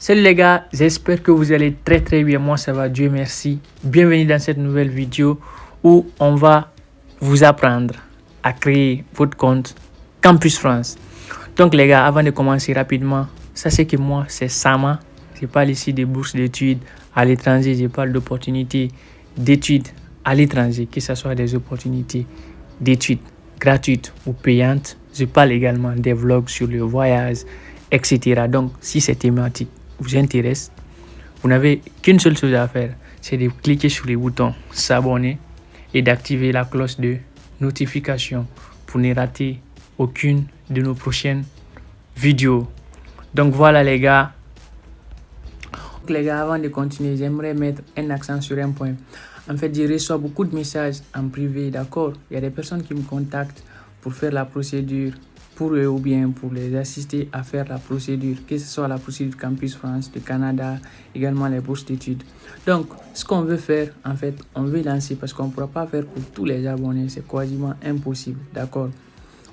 Salut les gars, j'espère que vous allez très bien. Moi ça va, Dieu merci. Bienvenue dans cette nouvelle vidéo où on va vous apprendre à créer votre compte Campus France. Donc les gars, avant de commencer rapidement, sachez que moi c'est Sama. Je parle ici des bourses d'études à l'étranger, je parle d'opportunités d'études à l'étranger, que ce soit des opportunités d'études gratuites ou payantes. Je parle également des vlogs sur le voyage, etc. Donc si cette thématique vous intéresse, vous n'avez qu'une seule chose à faire, c'est de cliquer sur le bouton s'abonner et d'activer la cloche de notification pour ne rater aucune de nos prochaines vidéos. Donc voilà les gars. Avant de continuer, j'aimerais mettre un accent sur un point. En fait, je reçois beaucoup de messages en privé, d'accord? Il y a des personnes qui me contactent pour faire la procédure pour eux ou bien pour les assister à faire la procédure, que ce soit la procédure Campus France, de Canada, également les bourses d'études. Donc, ce qu'on veut faire, en fait, on veut lancer parce qu'on ne pourra pas faire pour tous les abonnés, c'est quasiment impossible, d'accord?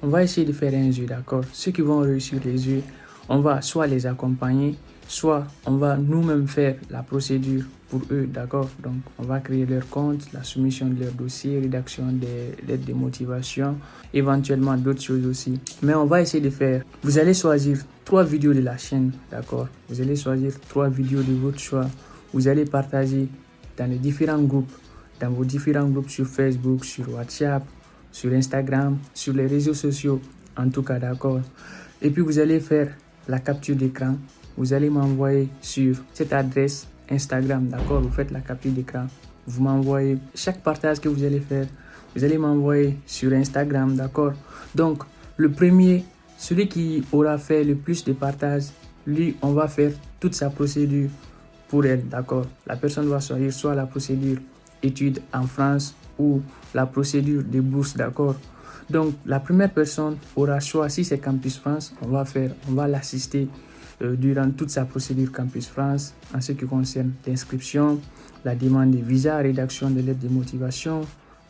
On va essayer de faire un jeu, d'accord? Ceux qui vont réussir les jeux, on va soit les accompagner, soit on va nous-mêmes faire la procédure pour eux, d'accord? Donc, on va créer leur compte, la soumission de leur dossier, rédaction des lettres de motivation, éventuellement d'autres choses aussi. Mais on va essayer de faire. Vous allez choisir 3 vidéos de la chaîne, d'accord? Vous allez choisir 3 vidéos de votre choix. Vous allez partager dans les différents groupes, dans vos différents groupes sur Facebook, sur WhatsApp, sur Instagram, sur les réseaux sociaux, en tout cas, d'accord? Et puis, vous allez faire la capture d'écran. Vous allez m'envoyer sur cette adresse Instagram, d'accord? Vous faites la capture d'écran. Vous m'envoyez chaque partage que vous allez faire. Vous allez m'envoyer sur Instagram, d'accord? Donc, le premier, celui qui aura fait le plus de partages, lui, on va faire toute sa procédure pour elle, d'accord? La personne va choisir soit la procédure études en France ou la procédure des bourses, d'accord? Donc, la première personne aura choisi, si c'est Campus France, on va l'assister durant toute sa procédure Campus France en ce qui concerne l'inscription, la demande de visa, rédaction de lettres de motivation,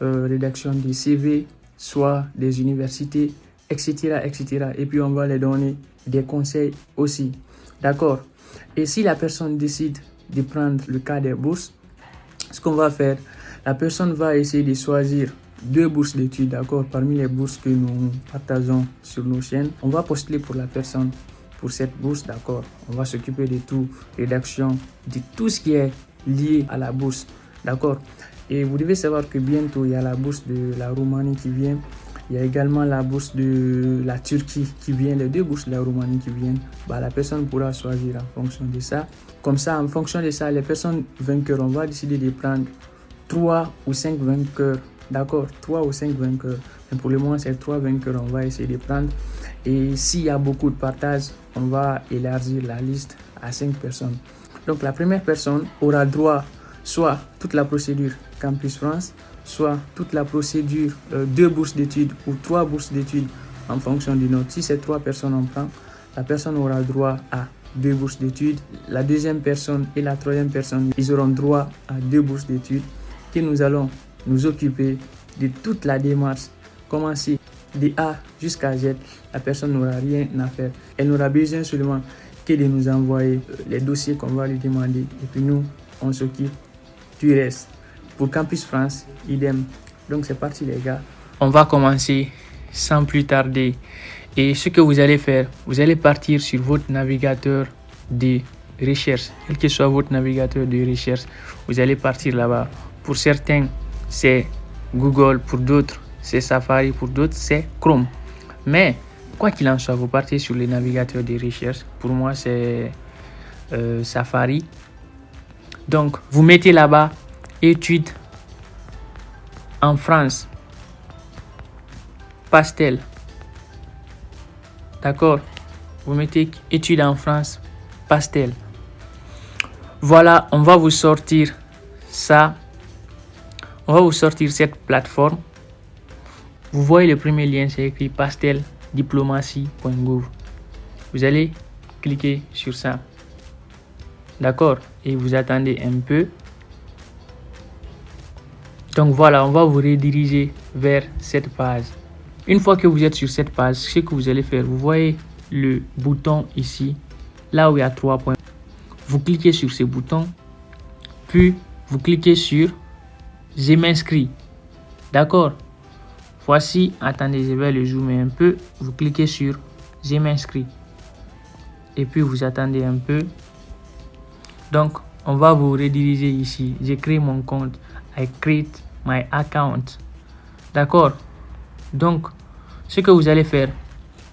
rédaction des CV, soit des universités, etc., etc. Et puis on va les donner des conseils aussi, d'accord? Et si la personne décide de prendre le cas des bourses, ce qu'on va faire, la personne va essayer de choisir 2 bourses d'études, d'accord, parmi les bourses que nous partageons sur nos chaînes. On va postuler pour la personne pour cette bourse, d'accord. On va s'occuper de tout, rédaction, de tout ce qui est lié à la bourse, d'accord. Et vous devez savoir que bientôt, il y a la bourse de la Roumanie qui vient. Il y a également la bourse de la Turquie qui vient, les 2 bourses de la Roumanie qui viennent. La personne pourra choisir en fonction de ça. Comme ça, en fonction de ça, les personnes vainqueurs, on va décider de prendre 3 ou 5 vainqueurs, d'accord, 3 ou 5 vainqueurs. Mais pour le moment, c'est 3 vainqueurs, on va essayer de prendre. Et s'il y a beaucoup de partages, on va élargir la liste à 5 personnes. Donc, la première personne aura droit soit toute la procédure Campus France, soit toute la procédure 2 bourses d'études ou 3 bourses d'études en fonction du note. Si c'est 3 personnes on prend, la personne aura droit à 2 bourses d'études. La deuxième personne et la troisième personne, ils auront droit à 2 bourses d'études que nous allons nous occuper de toute la démarche, commencer de A jusqu'à Z. La personne n'aura rien à faire. Elle n'aura besoin seulement que de nous envoyer les dossiers qu'on va lui demander. Et puis nous, on s'occupe du reste. Pour Campus France, idem. Donc c'est parti les gars. On va commencer sans plus tarder. Et ce que vous allez faire, vous allez partir sur votre navigateur de recherche. Quel que soit votre navigateur de recherche, vous allez partir là-bas. Pour certains, c'est Google. Pour d'autres, c'est Safari. Pour d'autres, c'est Chrome. Mais, quoi qu'il en soit, vous partez sur les navigateurs de recherche. Pour moi, c'est Safari. Donc, vous mettez là-bas études en France. Pastel. D'accord? Vous mettez études en France. Pastel. Voilà, on va vous sortir ça. On va vous sortir cette plateforme. Vous voyez le premier lien, c'est écrit pasteldiplomatie.gouv. Vous allez cliquer sur ça. D'accord? Et vous attendez un peu. Donc voilà, on va vous rediriger vers cette page. Une fois que vous êtes sur cette page, ce que vous allez faire, vous voyez le bouton ici, là où il y a 3 points. vous cliquez sur ce bouton, puis vous cliquez sur « Je m'inscris ». D'accord? Voici, attendez, je vais le zoomer un peu. Vous cliquez sur « Je m'inscris ». Et puis, vous attendez un peu. Donc, on va vous rediriger ici. J'ai créé mon compte. I create my account. D'accord? Donc, ce que vous allez faire,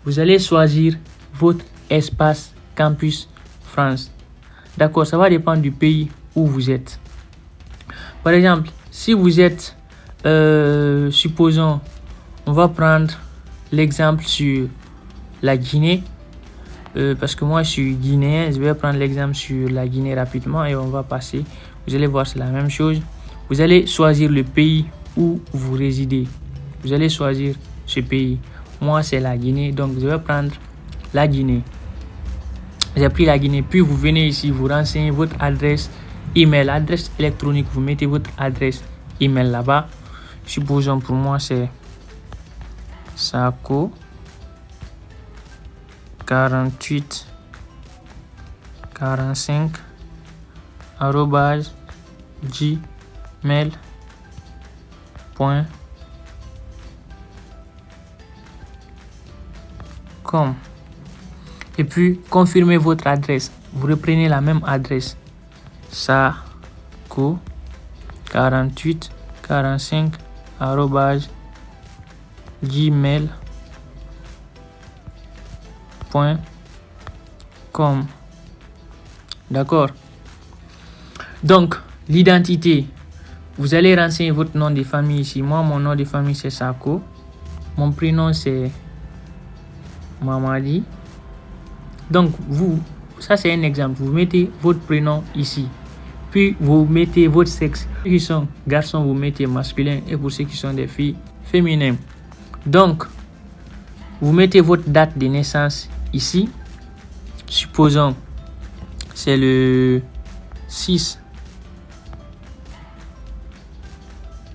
vous allez choisir votre espace Campus France. D'accord? Ça va dépendre du pays où vous êtes. Par exemple, si vous êtes, supposons, on va prendre l'exemple sur la Guinée. Parce que moi je suis guinéen, je vais prendre l'exemple sur la Guinée rapidement et on va passer. Vous allez voir, c'est la même chose. Vous allez choisir le pays où vous résidez. Vous allez choisir ce pays. Moi c'est la Guinée, donc je vais prendre la Guinée. J'ai pris la Guinée, puis vous venez ici, vous renseignez votre adresse email, adresse électronique, vous mettez votre adresse email là-bas. Supposons pour moi c'est Sako 48 45 gmail.com. Et puis confirmez votre adresse. Vous reprenez la même adresse. Sako 48 45 gmail.com. D'accord? Donc, l'identité. Vous allez renseigner votre nom de famille ici. Moi, mon nom de famille, c'est Sako. Mon prénom, c'est Mamadi. Donc, ça c'est un exemple. Vous mettez votre prénom ici. Puis, vous mettez votre sexe. Ceux qui sont garçons, vous mettez masculin. Et pour ceux qui sont des filles, féminin. Donc, vous mettez votre date de naissance ici. Supposons, c'est le 6,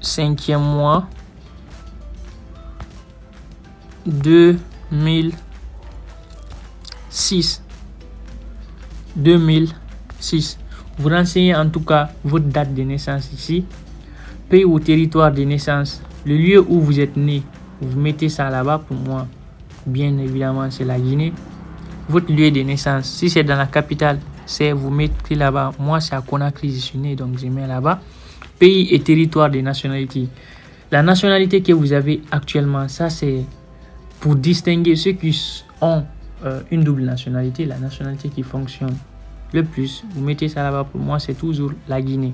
5e mois, 2006. Vous renseignez en tout cas votre date de naissance ici. Pays ou territoire de naissance, le lieu où vous êtes né, vous mettez ça là-bas. Pour moi, bien évidemment, c'est la Guinée. Votre lieu de naissance, si c'est dans la capitale, c'est vous mettez là-bas. Moi, c'est à Conakry, je suis né, donc je mets là-bas. Pays et territoire de nationalité. La nationalité que vous avez actuellement, ça c'est pour distinguer ceux qui ont une double nationalité, la nationalité qui fonctionne le plus. Vous mettez ça là-bas. Pour moi, c'est toujours la Guinée.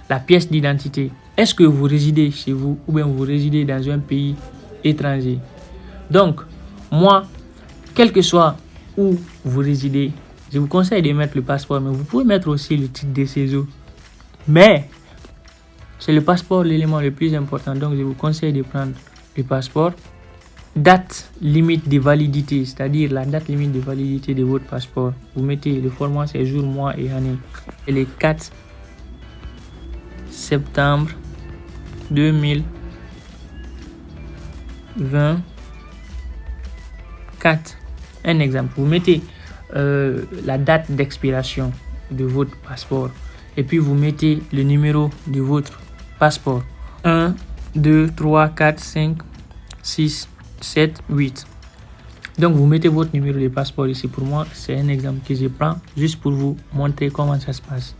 La pièce d'identité. Est-ce que vous résidez chez vous ou bien vous résidez dans un pays étranger? Donc, moi, quel que soit où vous résidez, je vous conseille de mettre le passeport, mais vous pouvez mettre aussi le titre de séjour. Mais, c'est le passeport l'élément le plus important, donc je vous conseille de prendre le passeport. Date limite de validité, c'est-à-dire la date limite de validité de votre passeport. Vous mettez le format, c'est jour, mois et année. Et le 4 septembre 2024. Un exemple, vous mettez la date d'expiration de votre passeport et puis vous mettez le numéro de votre passeport. 1, 2, 3, 4, 5, 6, 7, 8. Donc vous mettez votre numéro de passeport ici. Pour moi, c'est un exemple que je prends juste pour vous montrer comment ça se passe.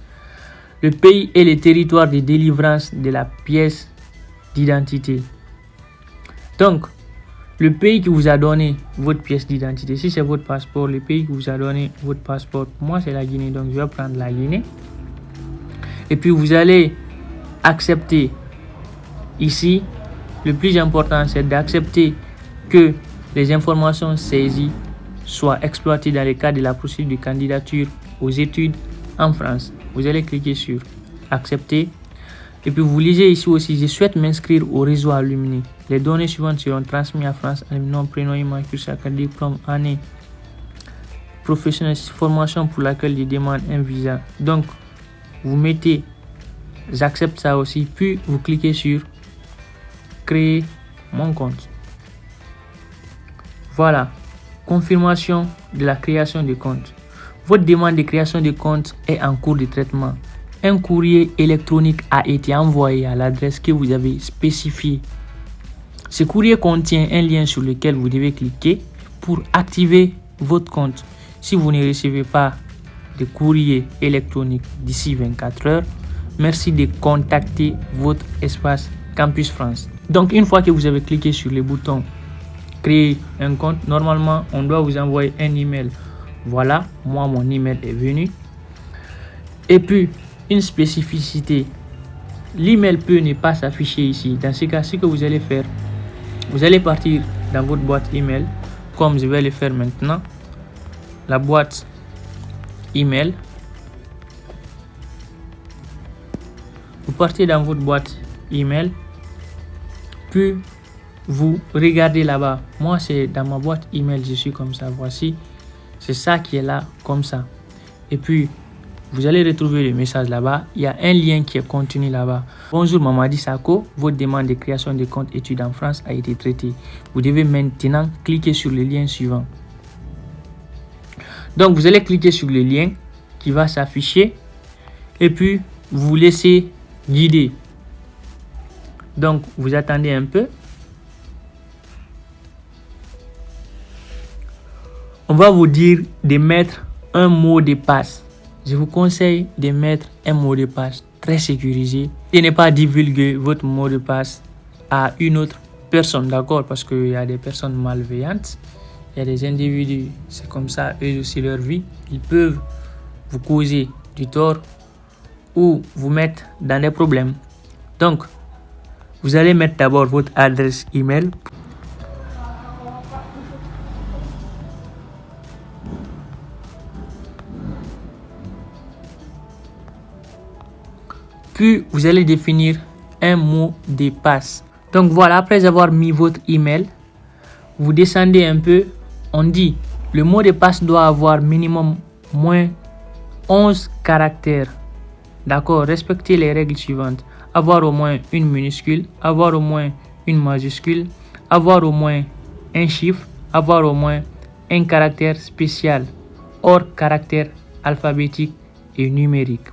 Le pays et le territoire de délivrance de la pièce d'identité. Donc, le pays qui vous a donné votre pièce d'identité, si c'est votre passeport, le pays qui vous a donné votre passeport, pour moi c'est la Guinée, donc je vais prendre la Guinée. Et puis vous allez accepter ici. Le plus important, c'est d'accepter que les informations saisies soient exploitées dans le cadre de la procédure de candidature aux études en France. Vous allez cliquer sur accepter. Et puis vous lisez ici aussi, je souhaite m'inscrire au réseau Alumni. Les données suivantes seront transmises à France, nom, prénom, cursus académique, diplôme, année professionnelle, formation pour laquelle je demande un visa. Donc, vous mettez j'accepte ça aussi, puis vous cliquez sur créer mon compte. Voilà, confirmation de la création de compte. Votre demande de création de compte est en cours de traitement. Un courrier électronique a été envoyé à l'adresse que vous avez spécifiée. Ce courrier contient un lien sur lequel vous devez cliquer pour activer votre compte. Si vous ne recevez pas de courrier électronique d'ici 24 heures, merci de contacter votre espace Campus France. Donc, une fois que vous avez cliqué sur le bouton créer un compte, normalement, on doit vous envoyer un email. Voilà, moi, mon email est venu. Et puis, une spécificité, l'email peut ne pas s'afficher ici. Dans ce cas, ce que vous allez faire, vous allez partir dans votre boîte email, comme je vais le faire maintenant. La boîte email. Vous partez dans votre boîte email, puis vous regardez là-bas. Moi, c'est dans ma boîte email, je suis comme ça. Voici, c'est ça qui est là, comme ça. Et puis, vous allez retrouver le message là-bas. Il y a un lien qui est contenu là-bas. Bonjour Mamadi Sako, votre demande de création de compte études en France a été traitée. Vous devez maintenant cliquer sur le lien suivant. Donc, vous allez cliquer sur le lien qui va s'afficher et puis vous vous laissez guider. Donc, vous attendez un peu. On va vous dire de mettre un mot de passe. Je vous conseille de mettre un mot de passe très sécurisé et ne pas divulguer votre mot de passe à une autre personne, d'accord? Parce qu'il y a des personnes malveillantes, il y a des individus, c'est comme ça, eux aussi leur vie, ils peuvent vous causer du tort ou vous mettre dans des problèmes. Donc, vous allez mettre d'abord votre adresse email. Puis, vous allez définir un mot de passe. Donc, voilà, après avoir mis votre email, vous descendez un peu. On dit, le mot de passe doit avoir minimum moins 11 caractères. D'accord, respectez les règles suivantes. Avoir au moins une minuscule, avoir au moins une majuscule, avoir au moins un chiffre, avoir au moins un caractère spécial, hors caractère alphabétique et numérique.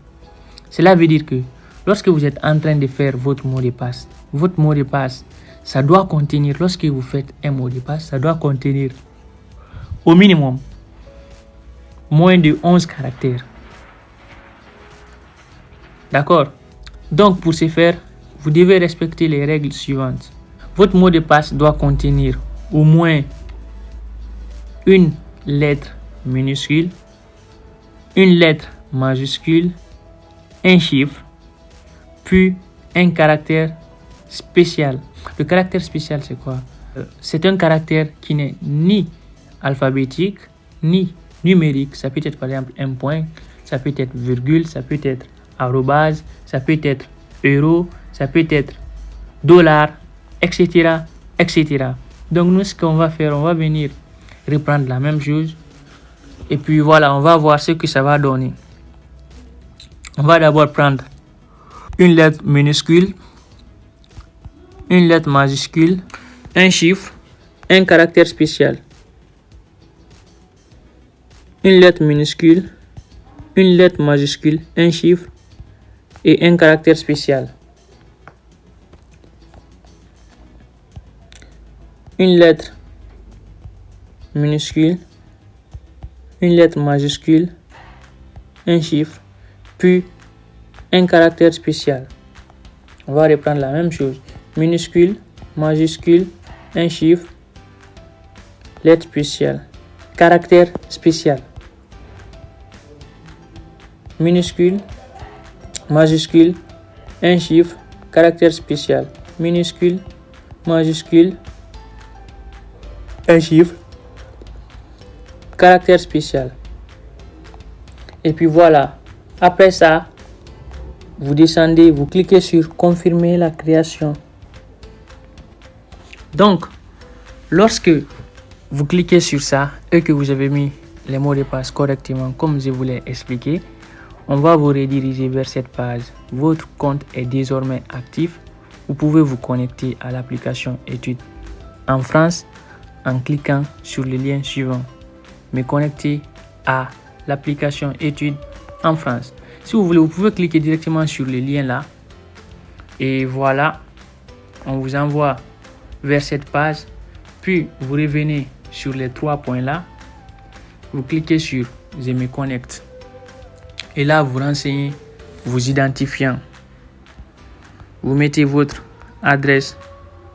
Cela veut dire que lorsque vous êtes en train de faire votre mot de passe, ça doit contenir, lorsque vous faites un mot de passe, ça doit contenir au minimum moins de 11 caractères. D'accord? Donc, pour ce faire, vous devez respecter les règles suivantes. Votre mot de passe doit contenir au moins une lettre minuscule, une lettre majuscule, un chiffre, puis un caractère spécial. Le caractère spécial, c'est quoi? C'est un caractère qui n'est ni alphabétique, ni numérique. Ça peut être par exemple un point, ça peut être virgule, ça peut être arrobase, ça peut être euro, ça peut être dollar, etc., etc. Donc nous, ce qu'on va faire, on va venir reprendre la même chose. Et puis voilà, on va voir ce que ça va donner. On va d'abord prendre une lettre minuscule, une lettre majuscule, un chiffre, un caractère spécial. Une lettre minuscule, une lettre majuscule, un chiffre et un caractère spécial. Une lettre minuscule, une lettre majuscule, un chiffre, puis un caractère spécial. On va reprendre la même chose. Minuscule, majuscule, un chiffre, lettre spéciale, caractère spécial. Minuscule, majuscule, un chiffre, caractère spécial. Minuscule, majuscule, un chiffre, caractère spécial. Et puis voilà. Après ça, vous descendez, vous cliquez sur confirmer la création. Donc, lorsque vous cliquez sur ça et que vous avez mis les mots de passe correctement comme je vous l'ai expliqué, on va vous rediriger vers cette page. Votre compte est désormais actif. Vous pouvez vous connecter à l'application Études en France en cliquant sur le lien suivant. Me connecter à l'application études en France. Si vous voulez, vous pouvez cliquer directement sur le lien là. Et voilà, on vous envoie vers cette page. Puis, vous revenez sur les 3 points là. Vous cliquez sur « Je me connecte ». Et là, vous renseignez vos identifiants. Vous mettez votre adresse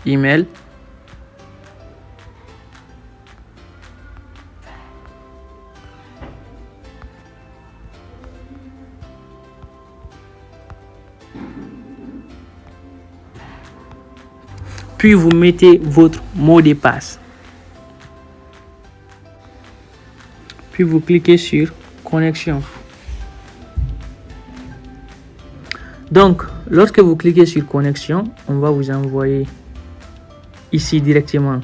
email. Puis vous mettez votre mot de passe. Puis vous cliquez sur connexion. Donc, lorsque vous cliquez sur connexion, on va vous envoyer ici directement.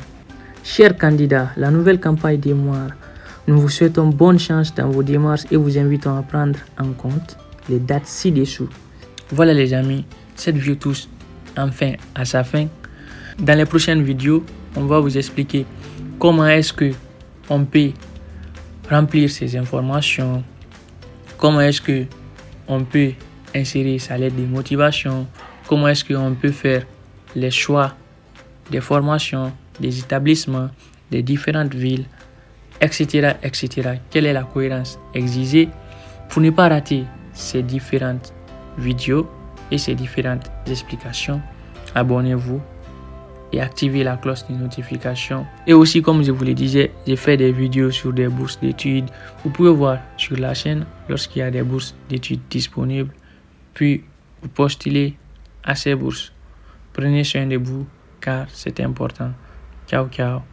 Chers candidats, la nouvelle campagne démarre. Nous vous souhaitons bonne chance dans vos démarches et vous invitons à prendre en compte les dates ci-dessous. Voilà les amis, cette vidéo touche enfin à sa fin. Dans les prochaines vidéos, on va vous expliquer comment est-ce que on peut remplir ces informations, comment est-ce que on peut insérer sa lettre de motivation, comment est-ce qu'on peut faire les choix des formations, des établissements, des différentes villes, etc., etc. Quelle est la cohérence exigée pour ne pas rater ces différentes vidéos et ces différentes explications. Abonnez-vous et activez la cloche de notification. Et aussi, comme je vous le disais, j'ai fait des vidéos sur des bourses d'études. Vous pouvez voir sur la chaîne lorsqu'il y a des bourses d'études disponibles. Puis, vous postulez à ces bourses. Prenez soin de vous car c'est important. Ciao, ciao.